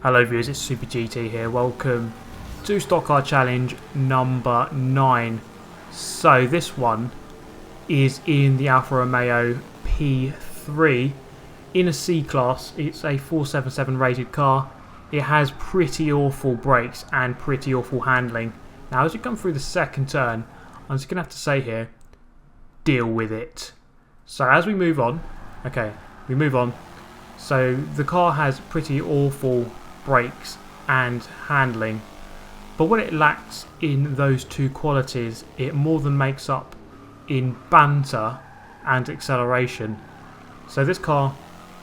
Hello viewers, it's Super GT here. Welcome to Stock Car Challenge number 9. So this one is in the Alfa Romeo P3 in a C class. It's a 477 rated car. It has pretty awful brakes and pretty awful handling. Now as you come through the second turn, I'm just going to have to say here, deal with it. So as we move on, so the car has pretty awful brakes and handling, but what it lacks in those two qualities, it more than makes up in banter and acceleration. So this car,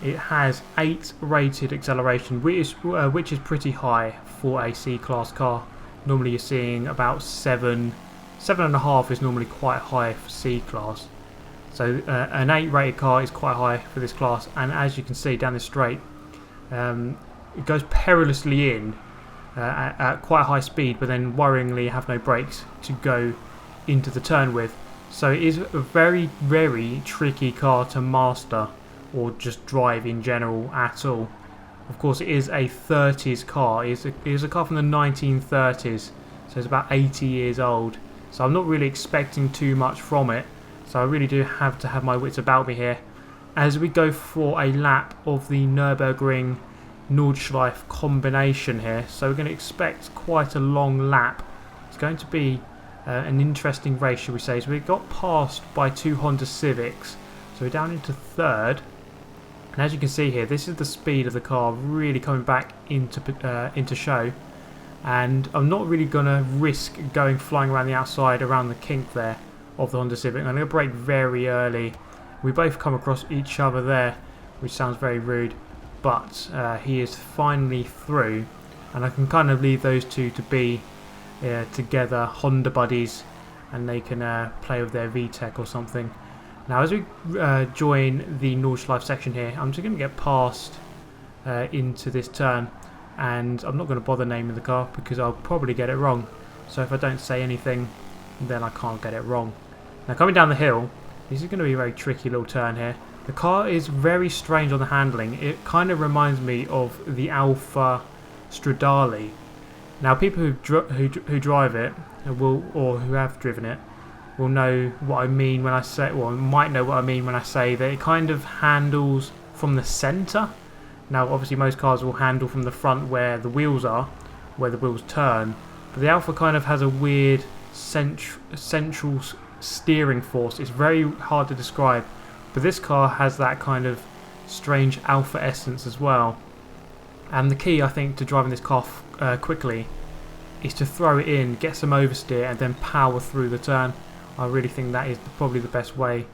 it has 8 rated acceleration, which is pretty high for a C-class car. Normally you're seeing about 7.5 is normally quite high for C-class. So an 8 rated car is quite high for this class, and as you can see down this straight, it goes perilously in at quite high speed, but then worryingly have no brakes to go into the turn with. So it is a very, very tricky car to master or just drive in general at all. Of course, it is a 30s car. It is a car from the 1930s, so it's about 80 years old. So I'm not really expecting too much from it. So I really do have to have my wits about me here as we go for a lap of the Nürburgring Nordschleife combination here. So we're going to expect quite a long lap. It's going to be an interesting race, shall we say. So we got passed by 2 Honda Civics, so we're down into third, and as you can see here, this is the speed of the car really coming back into show, and I'm not really going to risk going flying around the outside around the kink there of the Honda Civic. I'm going to brake very early. We both come across each other there, which sounds very rude, but he is finally through, and I can kind of leave those two to be together, Honda buddies, and they can play with their VTEC or something. Now as we join the Nordschleife section here, I'm just going to get past into this turn, and I'm not going to bother naming the car because I'll probably get it wrong. So if I don't say anything, then I can't get it wrong. Now coming down the hill, this is going to be a very tricky little turn here. The car is very strange on the handling. It kind of reminds me of the Alfa Stradale. Now people who drive it will, or who have driven it, will know what I mean when I say, well, might know what I mean when I say that it kind of handles from the centre. Now obviously most cars will handle from the front where the wheels are, where the wheels turn, but the Alfa kind of has a weird central steering force. It's very hard to describe, but this car has that kind of strange Alfa essence as well. And the key, I think, to driving this car quickly is to throw it in, get some oversteer, and then power through the turn. I really think that is probably the best way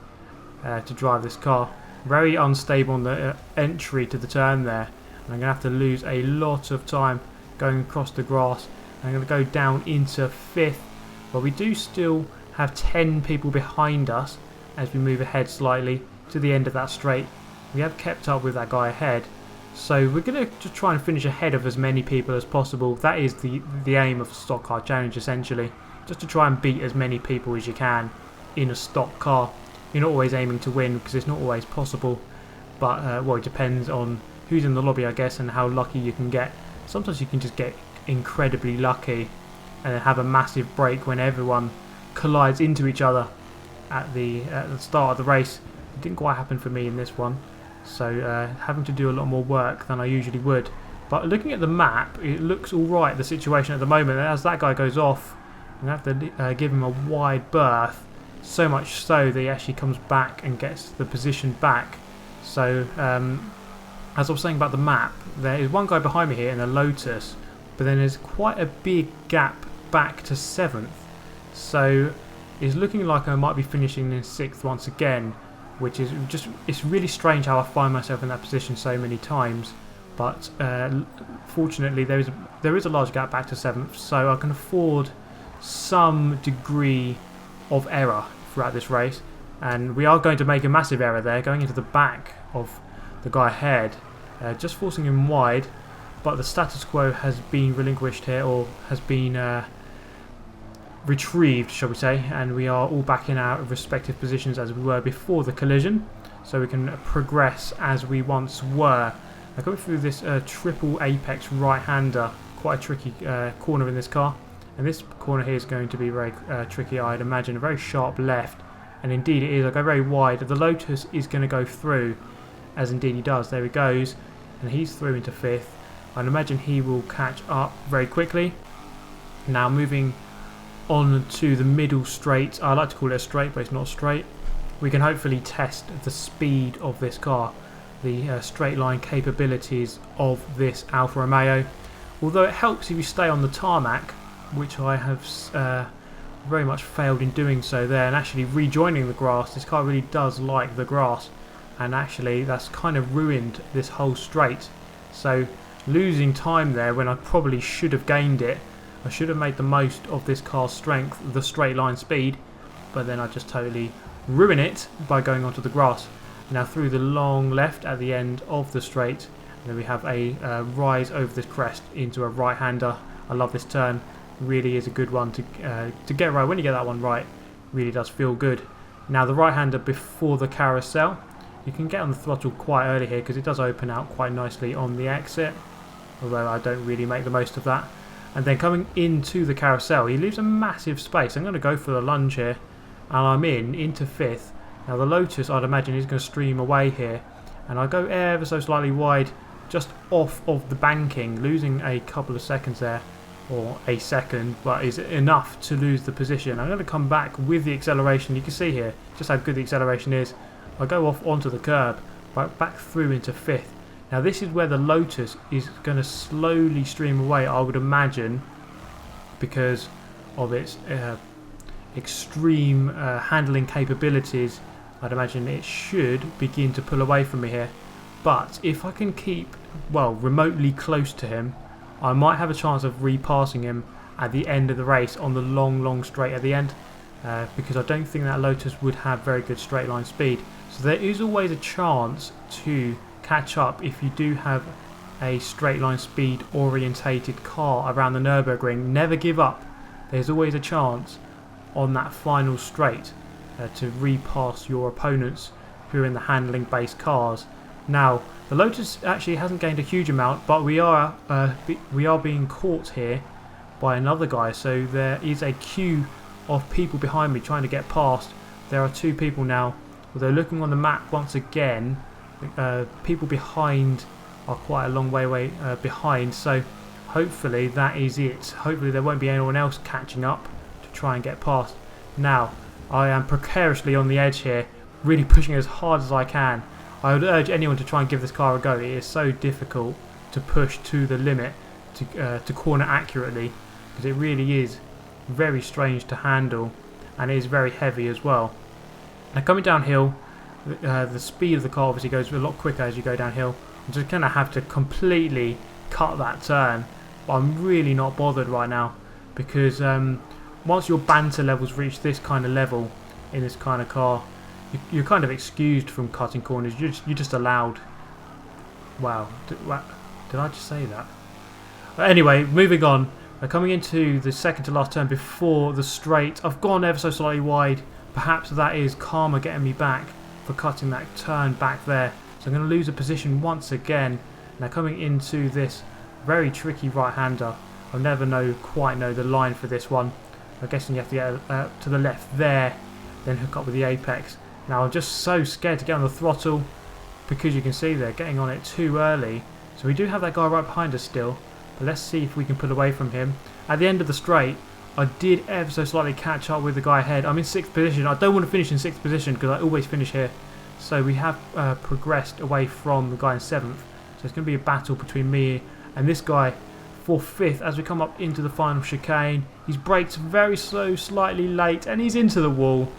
to drive this car. Very unstable on the entry to the turn there, and I'm going to have to lose a lot of time going across the grass. I'm going to go down into 5th, but we do still have 10 people behind us as we move ahead slightly to the end of that straight. We have kept up with that guy ahead, so we're going to just try and finish ahead of as many people as possible. That is the aim of a stock car challenge, essentially, just to try and beat as many people as you can in a stock car. You're not always aiming to win because it's not always possible, but well, it depends on who's in the lobby, I guess, and how lucky you can get. Sometimes you can just get incredibly lucky and then have a massive break when everyone collides into each other at the start of the race. It didn't quite happen for me in this one, so having to do a lot more work than I usually would. But looking at the map, it looks alright, the situation at the moment. As that guy goes off, I'm going to have to give him a wide berth, so much so that he actually comes back and gets the position back. So as I was saying about the map, there is one guy behind me here in a Lotus, but then there's quite a big gap back to 7th. So it's looking like I might be finishing in 6th once again, which is just, it's really strange how I find myself in that position so many times. But fortunately there is a large gap back to 7th, so I can afford some degree of error throughout this race, and we are going to make a massive error there, going into the back of the guy ahead, just forcing him wide. But the status quo has been relinquished here, or has been retrieved, shall we say, and we are all back in our respective positions as we were before the collision, so we can progress as we once were. Now coming through this triple apex right-hander, quite a tricky corner in this car. And this corner here is going to be very tricky, I'd imagine. A very sharp left, and indeed it is. I go very wide. The Lotus is going to go through, as indeed he does. There he goes, and he's through into 5th. I'd imagine he will catch up very quickly. Now moving on to the middle straight. I like to call it a straight, but it's not straight. We can hopefully test the speed of this car, the straight line capabilities of this Alfa Romeo. Although it helps if you stay on the tarmac, which I have very much failed in doing so there, and actually rejoining the grass. This car really does like the grass, and actually that's kind of ruined this whole straight. So losing time there when I probably should have gained it. I should have made the most of this car's strength, the straight line speed, but then I just totally ruin it by going onto the grass. Now through the long left at the end of the straight, and then we have a rise over this crest into a right-hander. I love this turn. Really is a good one to get right. When you get that one right, really does feel good. Now the right-hander before the carousel. You can get on the throttle quite early here because it does open out quite nicely on the exit, although I don't really make the most of that. And then coming into the carousel, he leaves a massive space. I'm going to go for the lunge here, and I'm into 5th. Now the Lotus, I'd imagine, is going to stream away here, and I go ever so slightly wide, just off of the banking, losing a couple of seconds there, or a second, but is enough to lose the position. I'm going to come back with the acceleration. You can see here just how good the acceleration is. I go off onto the curb, back through into 5th. Now this is where the Lotus is going to slowly stream away, I would imagine, because of its extreme handling capabilities. I'd imagine it should begin to pull away from me here. But if I can keep, well, remotely close to him, I might have a chance of repassing him at the end of the race on the long straight at the end, because I don't think that Lotus would have very good straight line speed. So there is always a chance to catch up if you do have a straight line speed orientated car around the Nürburgring. Never give up. There's always a chance on that final straight to repass your opponents who are in the handling based cars. Now the Lotus actually hasn't gained a huge amount, but we are being caught here by another guy, so there is a queue of people behind me trying to get past. There are 2 people now, although looking on the map once again, people behind are quite a long way behind, so hopefully that is it. Hopefully there won't be anyone else catching up to try and get past. Now I am precariously on the edge here, really pushing as hard as I can. I would urge anyone to try and give this car a go. It is so difficult to push to the limit, to corner accurately, because it really is very strange to handle, and it is very heavy as well. Now coming downhill, the speed of the car obviously goes a lot quicker as you go downhill. I'm just going to have to completely cut that turn, but I'm really not bothered right now, because once your banter levels reach this kind of level in this kind of car, you're kind of excused from cutting corners. You're just allowed. Wow, did I just say that? Anyway, moving on. Coming into the second to last turn before the straight, I've gone ever so slightly wide. Perhaps that is karma getting me back for cutting that turn back there. So I'm going to lose a position once again. Now coming into this very tricky right-hander, I'll never quite know the line for this one. I'm guessing you have to get to the left there, then hook up with the apex. Now I'm just so scared to get on the throttle, because you can see they're getting on it too early. So we do have that guy right behind us still, but let's see if we can pull away from him. At the end of the straight, I did ever so slightly catch up with the guy ahead. I'm in 6th position. I don't want to finish in 6th position because I always finish here. So we have progressed away from the guy in 7th. So it's going to be a battle between me and this guy for 5th as we come up into the final chicane. He's braked very slightly late, and he's into the wall.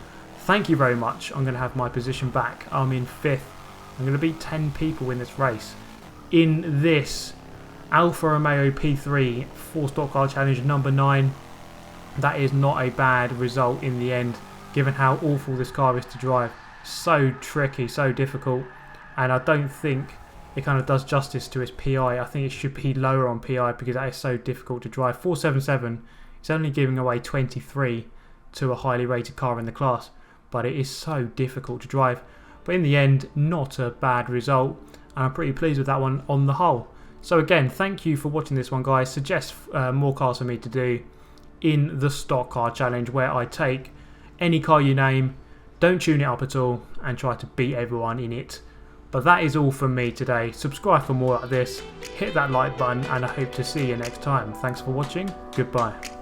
Thank you very much. I'm going to have my position back. I'm in 5th. I'm going to beat 10 people in this race. In this Alfa Romeo P3 4 Stock Car Challenge number 9. That is not a bad result in the end, given how awful this car is to drive. So tricky, so difficult, and I don't think it kind of does justice to its PI. I think it should be lower on PI because that is so difficult to drive. 477, it's only giving away 23 to a highly rated car in the class, but it is so difficult to drive. But in the end, not a bad result, and I'm pretty pleased with that one on the whole. So again, thank you for watching this one, guys. Suggest more cars for me to do in the stock car challenge, where I take any car you name, don't tune it up at all, and try to beat everyone in it. But that is all from me today. Subscribe for more like this, hit that like button, and I hope to see you next time. Thanks for watching. Goodbye.